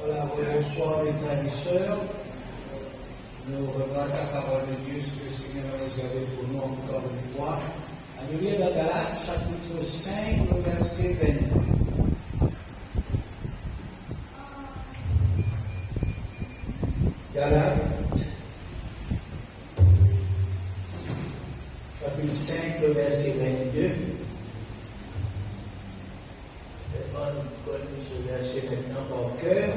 Voilà, bonsoir les frères et sœurs. Nous regardons la parole de Dieu, ce que le Seigneur a réservé pour nous encore une fois. À nous lire dans Galates, chapitre 5, le verset 22. Galates, chapitre 5, le verset 22. On connaît ce verset maintenant par cœur.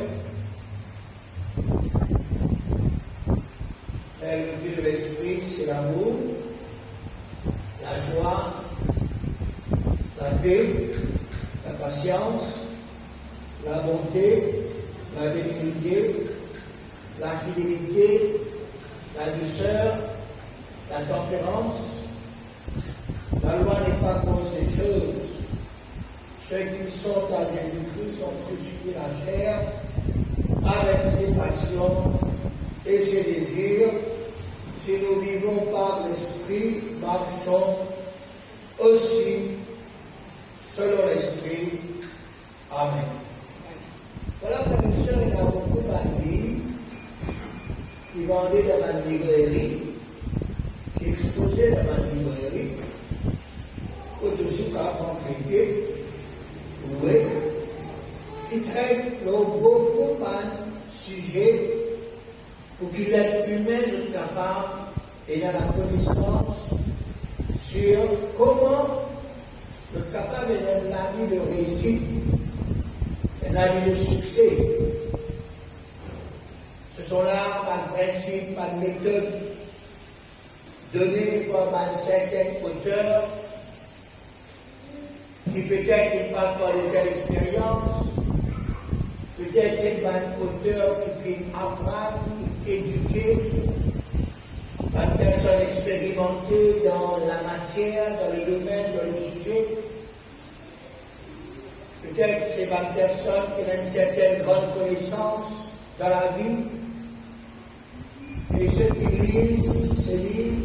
Le fruit de l'esprit, c'est l'amour, la joie, la paix, la patience, la bonté, la bénignité, la fidélité, la douceur, la tempérance. La loi n'est pas contre ces choses. Ceux qui sont à Jésus-Christ sont crucifiés la chair avec ses passions et ses désirs. Si nous vivons par l'Esprit, marchons aussi selon l'Esprit. Amen. Voilà, frères et sœurs, il y a beaucoup de livres qui vendaient dans ma librairie, qui exposaient dans ma librairie, au-dessus de la complété, oui, qui traitent beaucoup de sujets pour que l'être humain soit capable et dans la connaissance sur comment le capable est la vie de réussite, la vie de succès. Ce sont là pas de principe, pas de méthode donnée par un certain auteur qui peut-être passe par une telle expérience, peut-être c'est un auteur qui fait apprendre, éduquer, une personne expérimentée dans la matière, dans le domaine, dans le sujet. Peut-être c'est une personne qui a une certaine grande connaissance dans la vie. Et ceux qui lisent ce livre,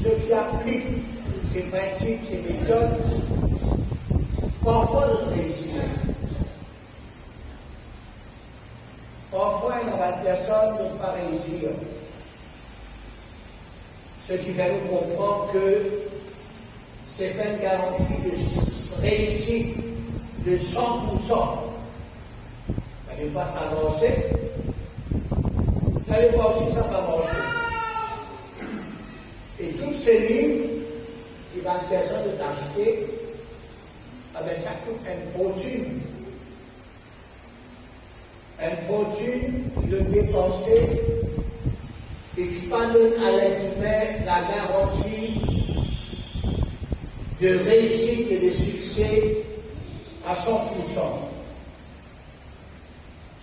ceux qui appliquent ces principes, ces méthodes, parfois le réussir. Parfois, il y a une personne qui ne peut pas réussir. Ce qui fait nous comprendre que ce n'est pas une garantie de réussite de 100%. Des fois, ça a marché. Des fois aussi, ça va marcher. Et tous ces livres, qui va une personne de t'acheter, ça coûte une fortune. Une fortune de dépenser et qui pas donne à l'être humain la garantie de réussite et de succès à 100%.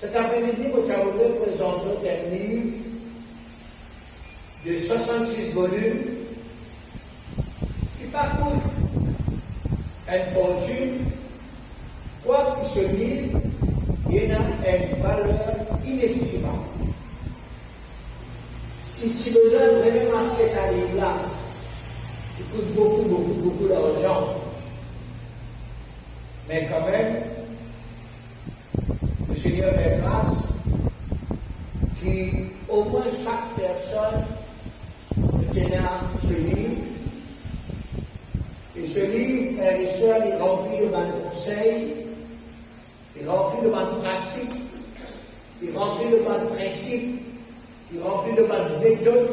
Cet après-midi, vous allez présenter un livre de 66 volumes qui parcourt une fortune, quoi que ce livre, il a une valeur inestimable. Si tu as besoin de vraiment acheter ce livre-là, il coûte beaucoup d'argent. Mais quand même, le Seigneur fait grâce qu'au moins chaque personne tenant ce livre. Et ce livre, frères et sœurs, il est rempli de bonnes conseils, il est rempli de bonnes pratiques, il est rempli de bons principes, il est rempli de bonnes méthodes,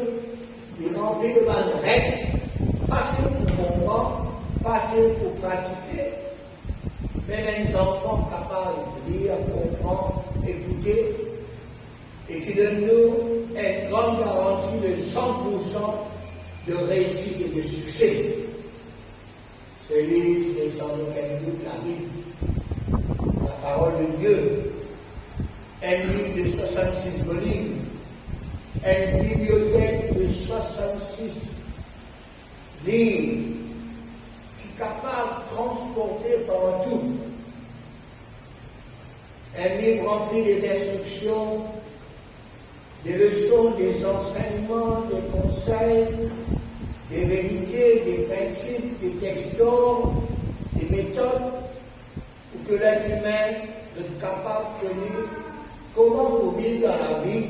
il est rempli de bonnes règles, facile pour comprendre, facile pour pratiquer. Même les enfants capables de lire, comprendre, écouter, et qui donne nous une grande garantie de 100% de réussite et de succès. Ce livre, c'est sans aucun doute la Bible, la parole de Dieu, un livre de 66 volumes, une bibliothèque de 66 livres, qui est capable de transporter partout. Un livre rempli des instructions, des leçons, des enseignements, des conseils, des vérités, des principes, des textos, des méthodes, pour que l'être humain soit capable de tenir comment pour vivre dans la vie,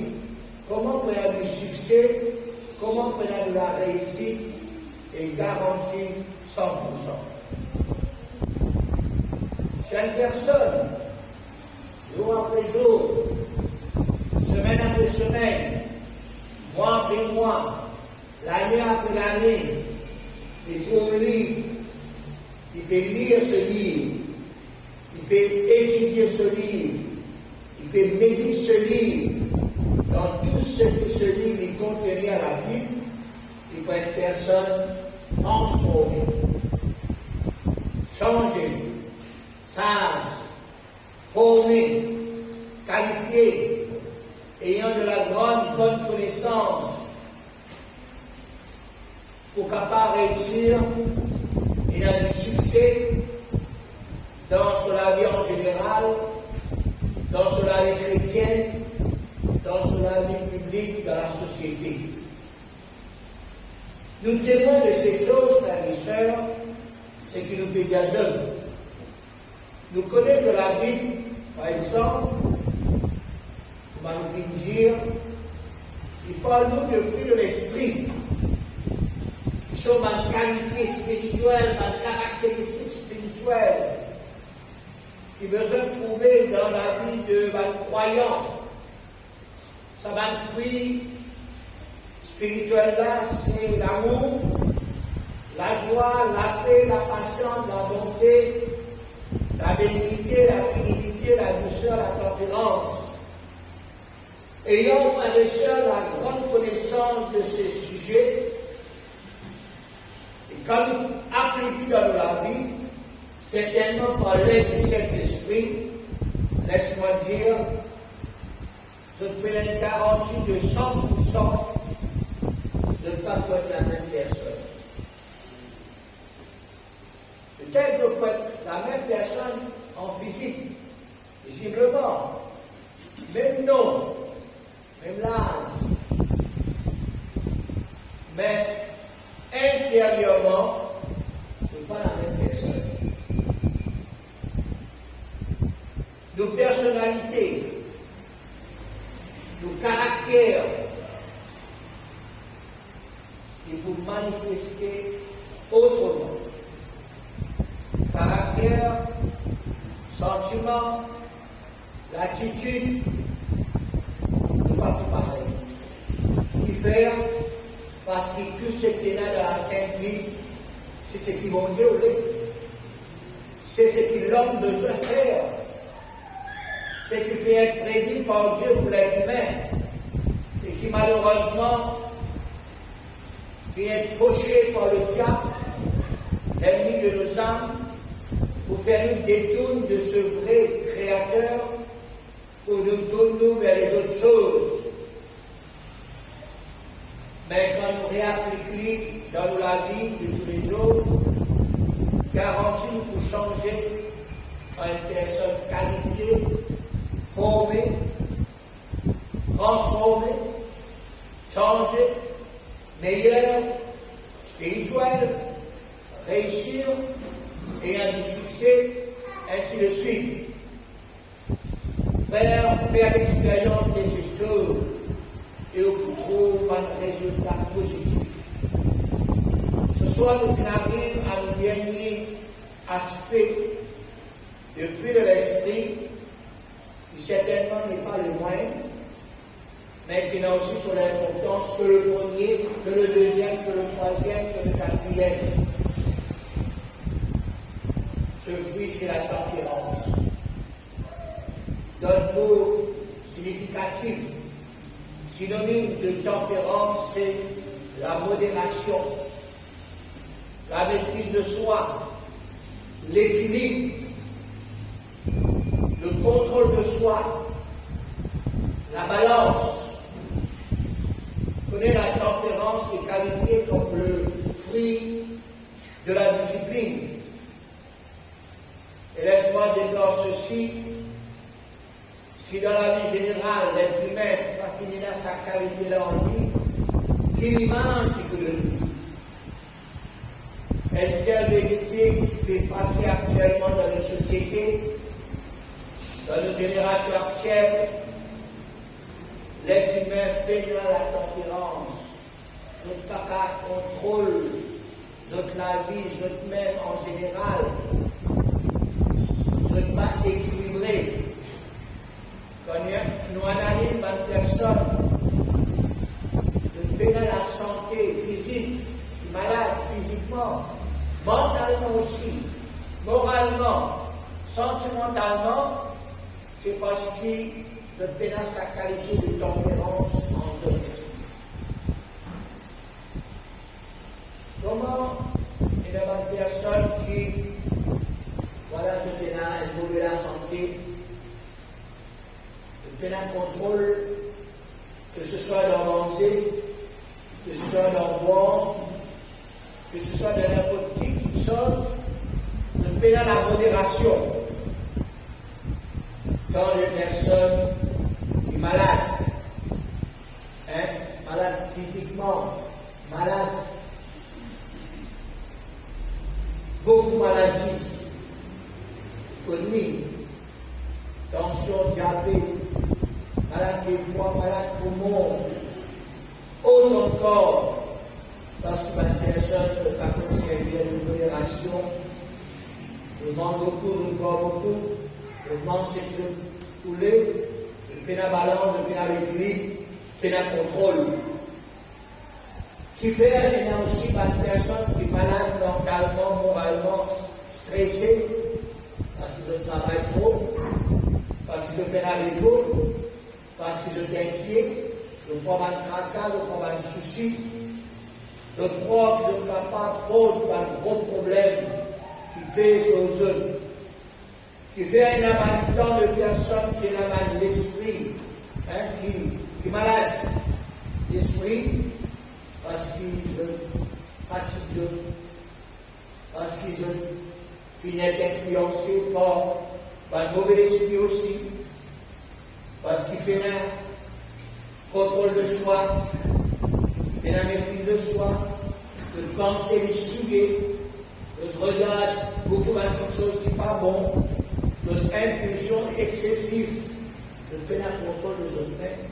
comment pour avoir du succès, comment pour avoir de la réussite et garantir 100%. Si une personne, jour après jour, semaine après semaine, mois après mois, l'année après l'année, il trouve un livre, il peut lire ce livre, il peut étudier ce livre, il peut méditer ce livre, dans tout ce que ce livre il contient à la Bible, il peut être une personne transformée, changée, sage, formée, qualifiée, ayant de la grande connaissance, pour capable réussir et avoir du succès dans la vie en général, dans la vie chrétienne, dans la vie publique, dans la société. Nous témoins de ces choses, frères et sœurs, c'est que nous pédagogues. Nous connaissons que la Bible, par exemple, on va nous dire, il parle nous de fruits de l'esprit, qui sont ma qualité spirituelle, ma caractéristique spirituelle, qui besoin de trouver dans la vie de ma croyant. Ça va être fruit spirituel là, c'est l'amour, la joie, la paix, la patience, la bonté, la bénignité, la fidélité, la douceur, la tempérance. Ayant, frères et sœurs, la grande connaissance de ces sujets, et quand nous appliquons dans la vie, certainement par l'aide du Saint-Esprit, laisse-moi dire, je peux être garanti de 100% de ne pas être la même personne. Peut-être que peut être la même personne en physique, visiblement, même nom, même l'âge, mais intérieurement, ce n'est pas la même personne. Nos personnalités, nos caractères, et vous manifester autrement. Caractère, sentiment, l'attitude, n'est pas tout pareil. Qui faire, parce que tout ce qui est là dans la Sainte Bible, c'est ce qui mon Dieu voulait. C'est ce que l'homme besoin faire. Ce qui fait être prédit par Dieu pour l'être humain. Et qui malheureusement vient être fauché par le diable, l'ennemi de nos âmes, pour faire nous détourner de ce vrai Créateur, pour nous tourner vers les autres choses. Mais quand nous réappliquons dans la vie de tous les jours, garantie pour changer par une personne qualifiée, formée, transformée, changée, meilleure, spirituelle, réussir, ayant du succès, ainsi de suite. Faire l'expérience de ces choses et trouver un résultat positif. Ce soir, nous arrivons à un dernier aspect de fruit de l'esprit, qui certainement n'est pas le moindre, mais qui n'a aussi son importance que le premier, que le deuxième, que le troisième, que le quatrième. Ce fruit, c'est la tempérance. D'un mot significatif, synonyme de tempérance, c'est la modération, la maîtrise de soi, l'équilibre, le contrôle de soi, la balance. Vous connaissez la tempérance qui est qualifiée comme le fruit de la discipline. Et laisse-moi dire dans ceci, si dans la vie générale, l'être humain va finir dans sa qualité-là en vie, qu'il mange et que le vit. Une telle vérité qui peut passer actuellement dans les sociétés, dans nos générations actuelles, l'être humain peignant la tempérance, notre papa contrôle notre la vie, notre même en général, notre pas équilibré. Quand nous analysons une personne, nous peignons la santé physique, malade physiquement, mentalement aussi, moralement, sentimentalement, c'est parce qu'il peigne sa qualité de tempérance en eux. Comment il y a une personne qui, voilà, je peigne un mauvais la santé, je peigne un contrôle, que ce soit dans manger, que ce soit dans boire, que ce soit dans n'importe qui sorte, je peigne la modération. Quand une personne est malade, malade physiquement, malade, beaucoup de maladies connues, tension, diabète, malade des foies, malade poumon, autre encore, parce que la personne ne peut pas conserver une modération, je mange beaucoup, je bois beaucoup, je mange c'est de couler, je fais la balance, je fais l'équilibre, je fais le contrôle. Qui fait, il y a aussi une personne qui est malade mentalement, moralement, stressée, parce que je travaille trop, parce que je fais la l'épaule, parce que je suis inquiet, je prends un tracas, je prends un souci, je crois que je ne peux pas prendre un gros problème qui pèse aux autres. Qui fait un abattement de personnes qui est la main de l'esprit, qui est malade l'esprit, parce qu'ils sont fatigués, parce qu'ils sont finis influencés par le mauvais esprit aussi, parce qu'il fait un contrôle de soi, il fait la maîtrise de soi, de penser les souillés, de regarder beaucoup de choses qui ne sont pas bon, notre impulsion excessive, de tenir contrôle de nous-mêmes.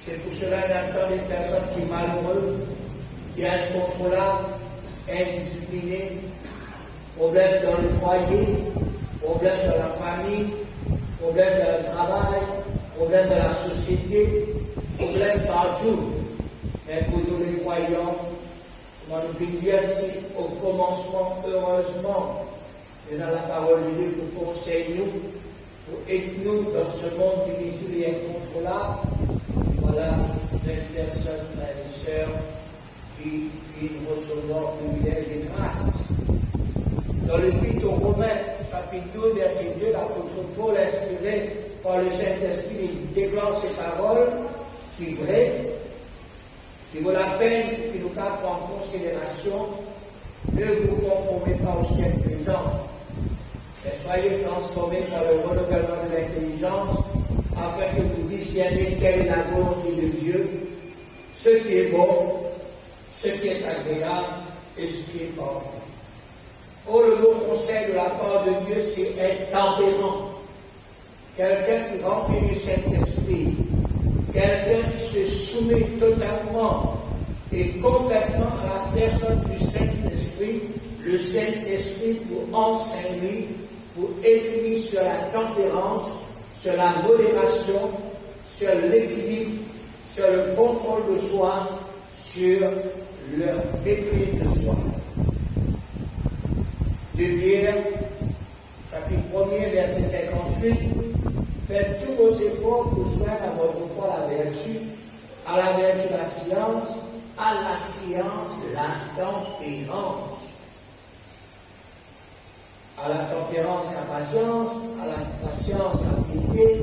C'est pour cela qu'on entend des personnes qui sont malheureuses, qui sont incontrôlables, indisciplinées, problèmes dans le foyer, problèmes dans la famille, problèmes dans le travail, problèmes dans la société, problèmes partout. Mais pour nous les croyants, on nous fait dire si au commencement, heureusement, et dans la parole de Dieu pour conseiller nous, pour aider nous dans ce monde difficile et incontrôlable. Voilà une personne, frères et sœurs, qui nous recevons privilèges et grâce. Dans l'Épître aux Romains, chapitre 12, verset 2, l'apôtre Paul, inspiré par le Saint-Esprit, déclare ces paroles qui sont vraies, qui vaut la peine, qui nous prendre en considération. Ne vous conformez pas au siècle présent, mais soyez transformés par le renouvellement de l'intelligence, afin que vous discerniez quelle est la volonté de Dieu, ce qui est bon, ce qui est agréable et ce qui est parfait. Oh, le bon conseil de la part de Dieu, c'est être tempérant. Quelqu'un qui remplit du Saint-Esprit, quelqu'un qui se soumet totalement et complètement à la personne du Saint-Esprit, le Saint-Esprit pour enseigner, pour écrire sur la tempérance, sur la modération, sur l'équilibre, sur le contrôle de soi, sur le maîtrise de soi. De Pierre, chapitre 1er, verset 58, faites tous vos efforts pour joindre à votre foi la vertu, à la vertu la science, à la science la tempérance. À la tempérance la patience, à la patience la piété,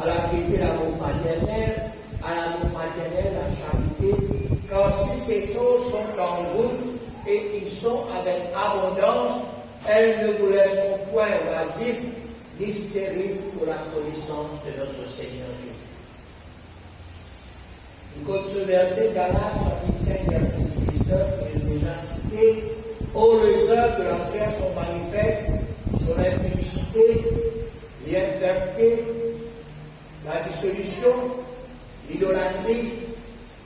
à la piété l'amour fraternel, à l'amour fraternel la charité, car si ces choses sont en vous et ils sont avec abondance, elles ne vous laisseront point oisifs ni stériles pour la connaissance de notre Seigneur Jésus. Nous comptons ce verset, Galates, chapitre 5, verset 19, que j'ai déjà cité. Oh, les œuvres de la chair sont manifestes sur l'impudicité, l'impureté, la dissolution, l'idolâtrie,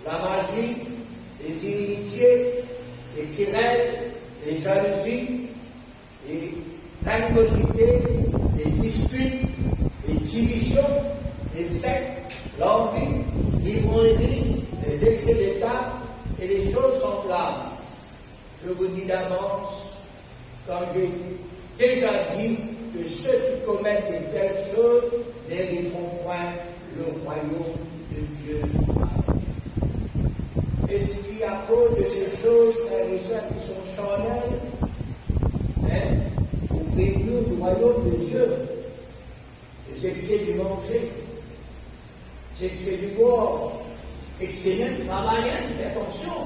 la magie, les inimitiés, les querelles, les jalousies, les animosités, les disputes, les divisions, les sectes, l'envie, l'ivrognerie, les excès d'état et les choses semblables. Je vous dis d'avance, comme j'ai déjà dit, que ceux qui commettent de telles choses n'hériteront point le royaume de Dieu. Est-ce qu'il y a cause de ces choses, frères et sœurs, qui sont charnelles, vous prévenir du royaume de Dieu? Les excès du manger, les excès du boire, excès même travaillant, attention,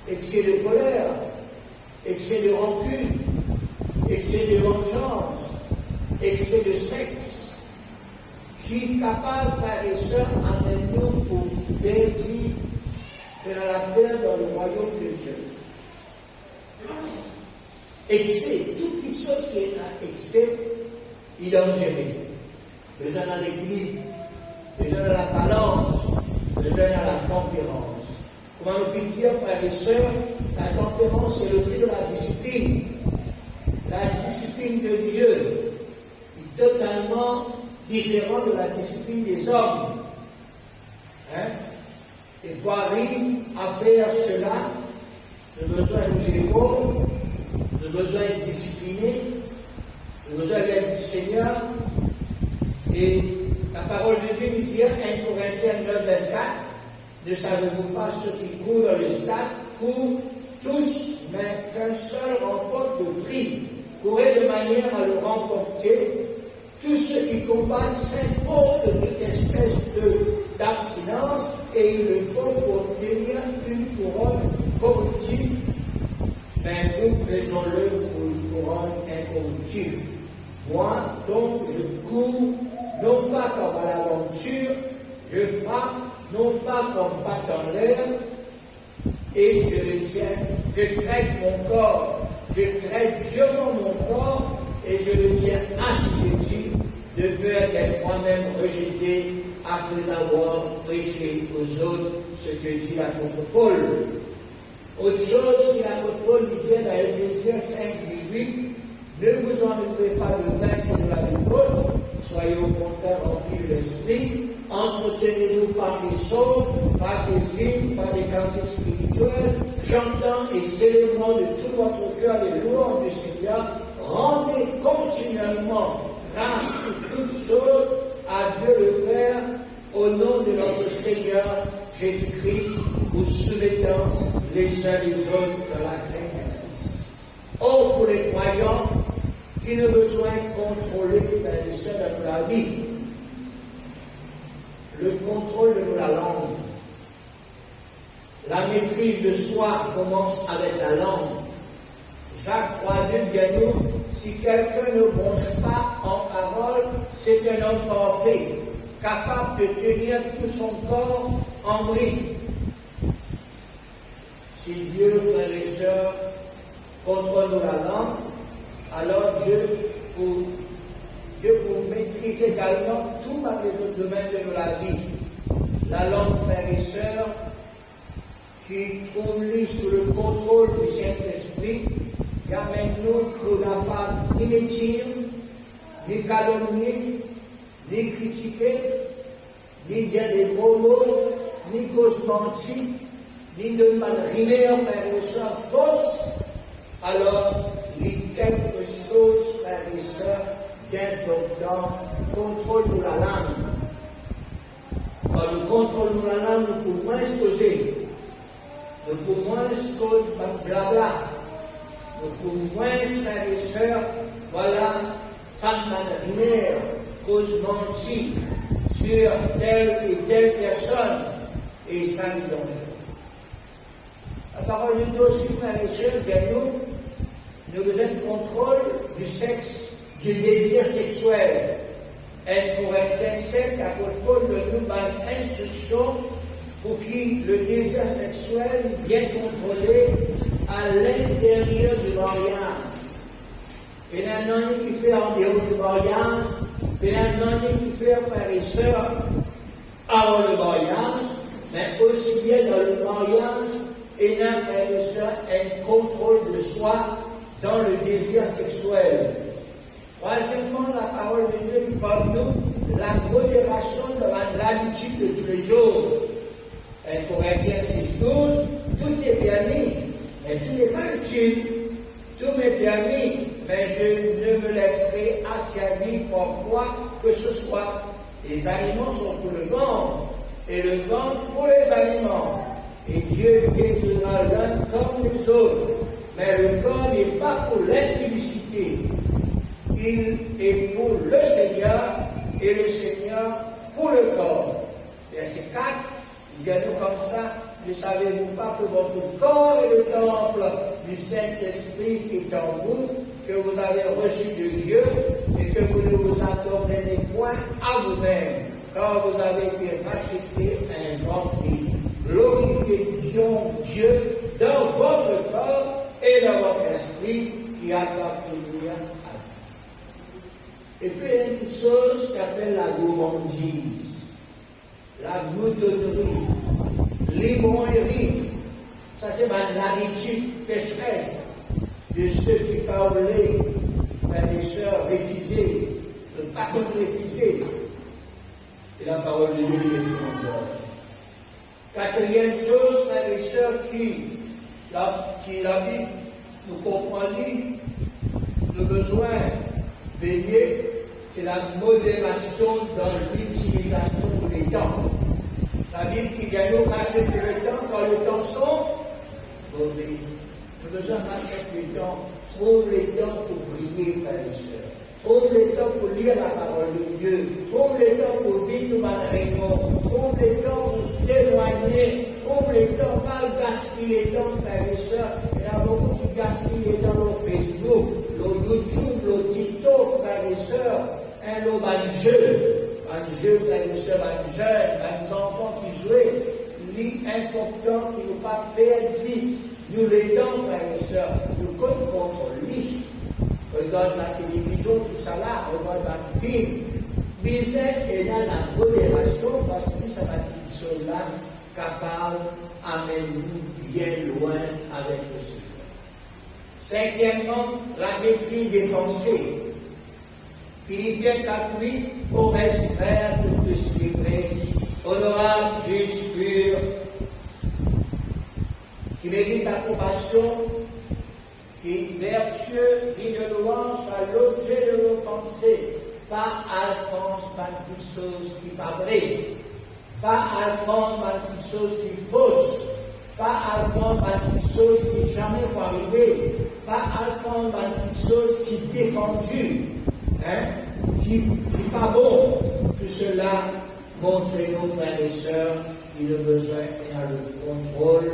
excès de colère, excès de rancune, excès de vengeance, excès de sexe, qui est capable, frères et sœurs, amène-nous pour perdre la paix dans le royaume de Dieu. Excès, toute chose qui est un excès, il est dangereux. Besoin d'un équilibre, besoin de la balance, besoin de la tempérance. Comment nous peut dire, frères et sœurs, la tempérance, c'est le fruit de la discipline. La discipline de Dieu est totalement différente de la discipline des hommes. Et pour arriver à faire cela, nous avons besoin de nous efforts, nous avons besoin de discipliner, nous avons besoin de l'aide du Seigneur. Et la parole de Dieu nous dit, 1 Corinthiens 9, 24, ne savez-vous pas ceux qui courent dans le stade courent tous, mais qu'un seul remporte le prix. Courez de manière à le remporter. Tous ceux qui combattent s'imposent de toute espèce d'abstinence et ils le font pour obtenir une couronne corruptible. Mais nous faisons-le pour une couronne incorruptible. Moi, donc, je cours, non pas comme à l'aventure, je frappe, non pas comme pas dans l'air, et je le tiens, je traite mon corps, je traite durement mon corps, et je le tiens assujetti, de peur d'être moi-même rejeté après avoir prêché aux autres ce que dit l'apôtre Paul. Autre chose que l'apôtre Paul dit dans Éphésiens 5, 18, ne vous enivrez pas de vin, c'est de la débauche, soyez au contraire remplis de l'esprit, entretenez-vous par des sons, par des hymnes, par des cantiques spirituels, chantant et célébrant de tout votre cœur les louanges du Seigneur, rendez continuellement grâce pour toutes choses à Dieu le Père, au nom de notre Seigneur Jésus-Christ, vous soumettant les uns les autres dans la crainte de Christ. Or, pour les croyants, qui ne besoin de contrôler les seuls de la vie, le contrôle de la langue. La maîtrise de soi commence avec la langue. Jacques 3,2 dit nous, si quelqu'un ne bronche pas en parole, c'est un homme parfait, capable de tenir tout son corps en bride. Si Dieu, frères et sœurs, contrôle la langue, alors Dieu, pour maîtriser également tous les autres domaines de la vie. La langue, frères et sœurs, qui trouve sous le contrôle du Saint-Esprit, qui amène-nous qu'on n'a pas ni mentir, ni calomnier, ni critiquer, ni dire des gros mots, ni cause mentir, ni de mal rimer, frères et sœurs, fausses. Alors, il y a quelque chose, frères et sœurs, d'important, contrôle de la langue. Quand le contrôle de la langue, nous pouvons moins se poser. Nous pouvons moins se poser blabla. Nous pouvons moins, frères et sœurs, voilà, femme matrimère, cause mentir sur telle et telle personne, et ça nous dangereux. La parole de Dieu aussi, frères et sœurs, nous avons le contrôle du sexe, du désir sexuel. 1 Corinthiens 7, l'apôtre Paul nous donne une instruction pour que le désir sexuel bien contrôlé à l'intérieur du mariage. Et un homme qui fait en dehors du mariage, et un homme qui fait, frères et sœurs, avant le mariage, mais aussi bien dans le mariage et d'un frère et sœur, un contrôle de soi dans le désir sexuel. Troisièmement, la parole de Dieu nous parle nous la modération de l'habitude de tous les jours. 1 Corinthiens 6,12, tout est permis, mais tout n'est pas utile. Tout m'est permis, mais je ne me laisserai asservir par quoi que ce soit. Les aliments sont pour le ventre, et le ventre pour les aliments. Et Dieu détruira l'un comme les autres. Mais le corps n'est pas pour l'impudicité. Il est pour le Seigneur, et le Seigneur pour le corps. Verset 4, il dit à nous comme ça, ne savez-vous pas que votre corps est le temple du Saint-Esprit qui est en vous, que vous avez reçu de Dieu, et que vous ne vous abandonnez point à vous-même, car vous avez été racheté un grand prix. Glorifions Dieu dans votre corps et dans votre esprit qui appartenait à vous. Et puis il y a une petite chose qu'on appelle la gourmandise, la gloutonnerie, l'ivrognerie. Ça c'est l'habitude pécheresse de ceux qui parlaient, des sœurs réfusées, de ne pas refuser. Et la parole de Dieu est encore. Quatrième chose, frères et sœurs, qui la Bible nous comprend, le besoin veillé, c'est la modération dans l'utilisation des temps. La Bible qui vient nous racheter le temps quand le temps sont mauvais. Le besoin racheter le temps, trouve les temps pour prier, frères et sœurs. Trouve les temps pour lire la parole de Dieu. Trouve les temps pour vivre dans la réunion. Trouve les temps pour témoigner. Trouve les temps, pas gaspiller les temps, frères et sœurs. Il y a beaucoup qui gaspillent les temps sur Facebook, sur YouTube, sur TikTok, frères et sœurs. Un jeu, frères et sœurs, un jeune, des enfants qui jouaient. L'important qui ne pas perdu. Nous les temps, frères et sœurs, nous comptons contre lui. Regarde la télévision, tout ça là, regarde la film. Mais il y a la modération parce que ça va être cela capable d'amener bien loin avec le Seigneur. Cinquièmement, la maîtrise des pensées. Philippiens 4:8, au reste frère, pour te célébrer, honorable, juste, pur, qui mérite la compassion, qui vertueux, digne de louange, soit l'objet de nos pensées, pas à prendre par toutes choses qui pas vraies, pas à prendre par toutes choses qui fausses, pas à prendre par toutes choses qui jamais vont arriver, pas à prendre par toutes choses qui défendues, qui pas bon. Tout cela montre nos frères et sœurs qu'il a besoin et a le contrôle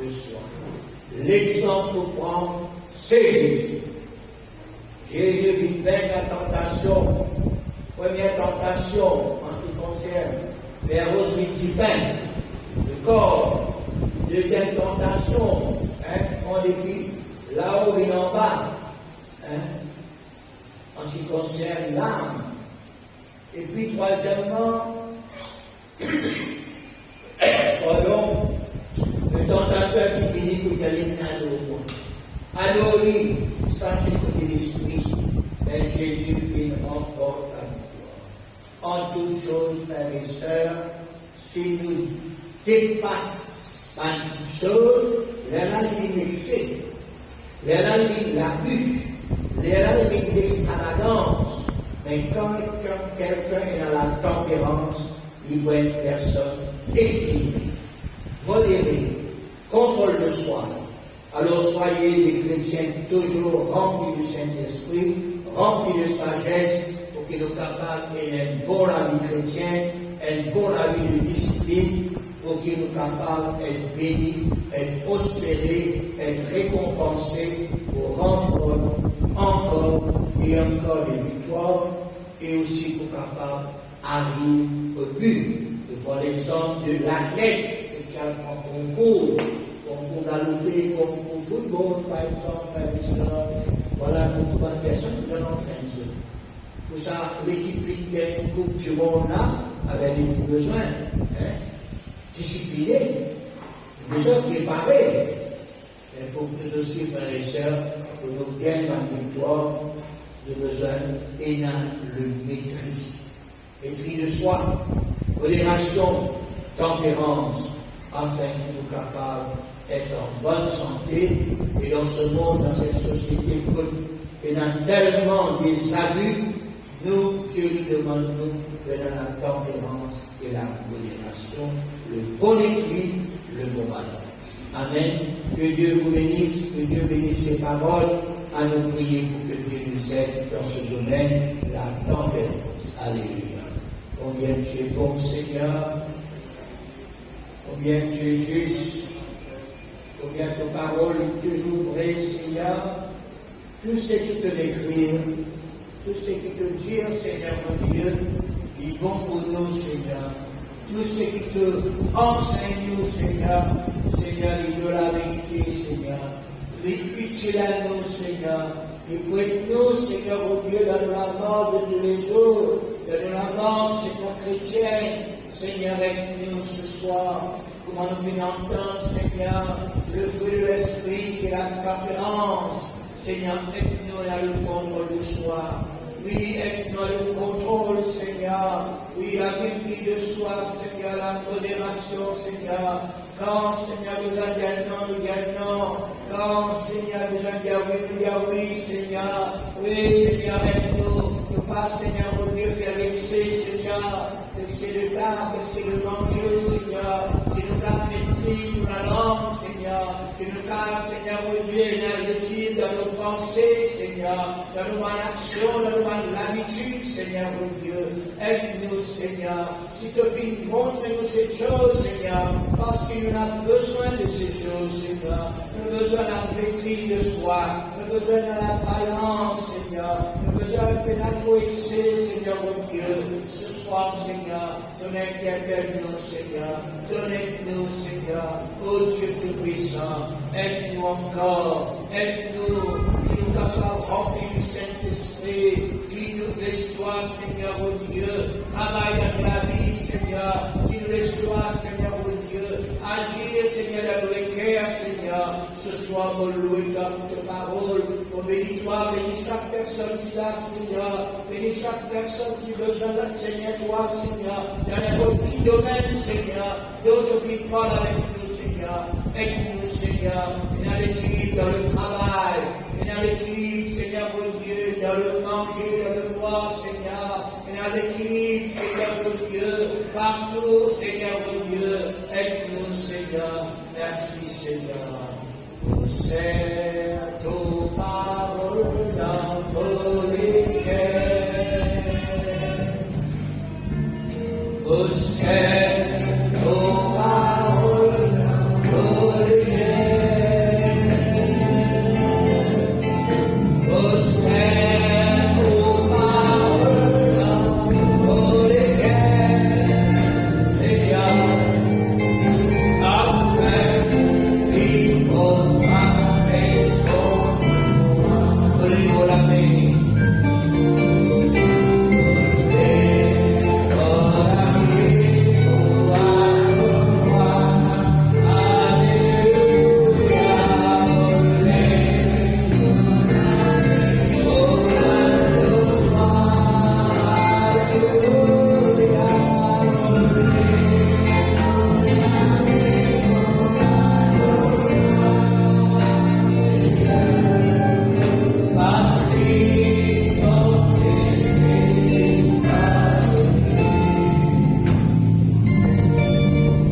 de soi. L'exemple pour prendre, c'est Jésus. Jésus vit vaincre la tentation. Première tentation en ce qui concerne vers du pain, le corps. Deuxième tentation, on dit là-haut et en bas, en ce qui concerne l'âme. Et puis troisièmement, pardon, le tentateur qui bénit pour éliminer à nos alors oui, ça c'est côté l'esprit, mais Jésus fait encore la victoire. En toutes choses, frères et sœurs, si nous dépassons par toutes choses, la limite l'excès, la limite l'abus, la limite l'extravagance, mais quand quelqu'un est dans la tempérance, il doit être personne équilibrée, modérée, contrôle de soi. Alors soyez des chrétiens toujours remplis du Saint-Esprit, remplis de sagesse, pour qu'ils soient capables d'un bon avis chrétien, un bon avis de discipline, pour qu'ils soient capables d'être bénis, d'être prospérés, d'être récompensés, pour rendre encore et encore des victoires, et aussi pour capables d'arriver au but. Je prends l'exemple de l'athlète, c'est qui a un concours. Pour galoper, comme pour football, par exemple, voilà, pour bonnes personnes, nous allons en train de jouer. Pour ça, l'équipe qui gagne une coupe du monde là, avec des besoins disciplinés, des besoins préparés. Et pour que aussi, frères et sœurs, que nous gagnons la victoire, nous besoin ayant le maîtrise. Maîtrise de soi, modération, tempérance, afin que nous soyons capables d'être en bonne santé. Et dans ce monde, dans cette société, et dans tellement des abus, nous, Dieu nous demande, nous, de la tempérance et la modération, le bon équilibre, le bon balance. Amen. Que Dieu vous bénisse, que Dieu bénisse ses paroles, à nous prier pour que Dieu nous aide dans ce domaine, la tempérance. Alléluia. Combien tu es bon, Seigneur, combien tu es juste, combien ta parole est toujours vraie, Seigneur. Tout ce qui peut décrire, tout ce qui peut dire, Seigneur mon Dieu, est bon pour nous, Seigneur. Tout ce qui te enseigne, nous, Seigneur, Seigneur, est de la vérité, Seigneur. Il utile à nous, Seigneur. Il prête nous, Seigneur, au Dieu, dans la mort de tous les jours, dans la mort, Seigneur chrétien, Seigneur, avec nous ce soir. Comment nous venons entendre, Seigneur, le fruit de l'esprit qui est la tempérance. Seigneur, aide-nous à le contrôle de soi. Oui, aide-nous à le contrôle, Seigneur. Oui, la maîtrise de soi, Seigneur, la modération, Seigneur. Quand, Seigneur, nous a dit non, nous dit non. Quand, Seigneur, nous a dit oui, nous dit oui, Seigneur. Oui, Seigneur, aide-nous. Ne pas, Seigneur, au mieux faire l'excès, Seigneur. L'excès de table, l'excès de manger, Seigneur. Que nous garde maîtrise de la langue, Seigneur. Que nous garde, Seigneur, au mieux l'équilibre dans nos pensées, Seigneur. Dans nos actions, dans nos l'habitude, Seigneur, mon Dieu. Aide-nous, Seigneur. Si tu veux montrer-nous ces choses, Seigneur, parce qu'il nous a besoin de ces choses, Seigneur. Nous avons besoin de la maîtrise de soi. Nous avons besoin de la balance, Seigneur. Nous avons besoin de la coexer, Seigneur, mon Dieu. Ce soir, Seigneur, donnez-nous, Seigneur. Donnez-nous, Seigneur. Oh Dieu tout-puissant, aide-nous encore. Aide-nous. Qui nous capables de remplir du Saint-Esprit. Qui nous laisse toi, Seigneur, mon Dieu. Travaille dans la vie, Seigneur. Qui nous laisse toi, Seigneur, mon Dieu. Agir, Seigneur, dans le cœur, Seigneur. Ce soir, mon loué comme ta parole. Oh, bénis-toi, bénis chaque personne qui l'a, Seigneur. Bénis chaque personne qui a besoin d'enseigner toi, Seigneur. Dans n'importe quel domaine, Seigneur. D'autres qui parlent avec nous, Seigneur. Aide-nous, Seigneur. Et dans l'équilibre, dans le travail. Et dans l'équilibre, Seigneur, mon Dieu. Dans le manger, dans le boire, Seigneur. Et dans l'équilibre, Seigneur, mon Dieu. Partout, Seigneur, mon Dieu. Aide-nous, Seigneur. Merci, Seigneur. Serre ton parole dans vos cœurs.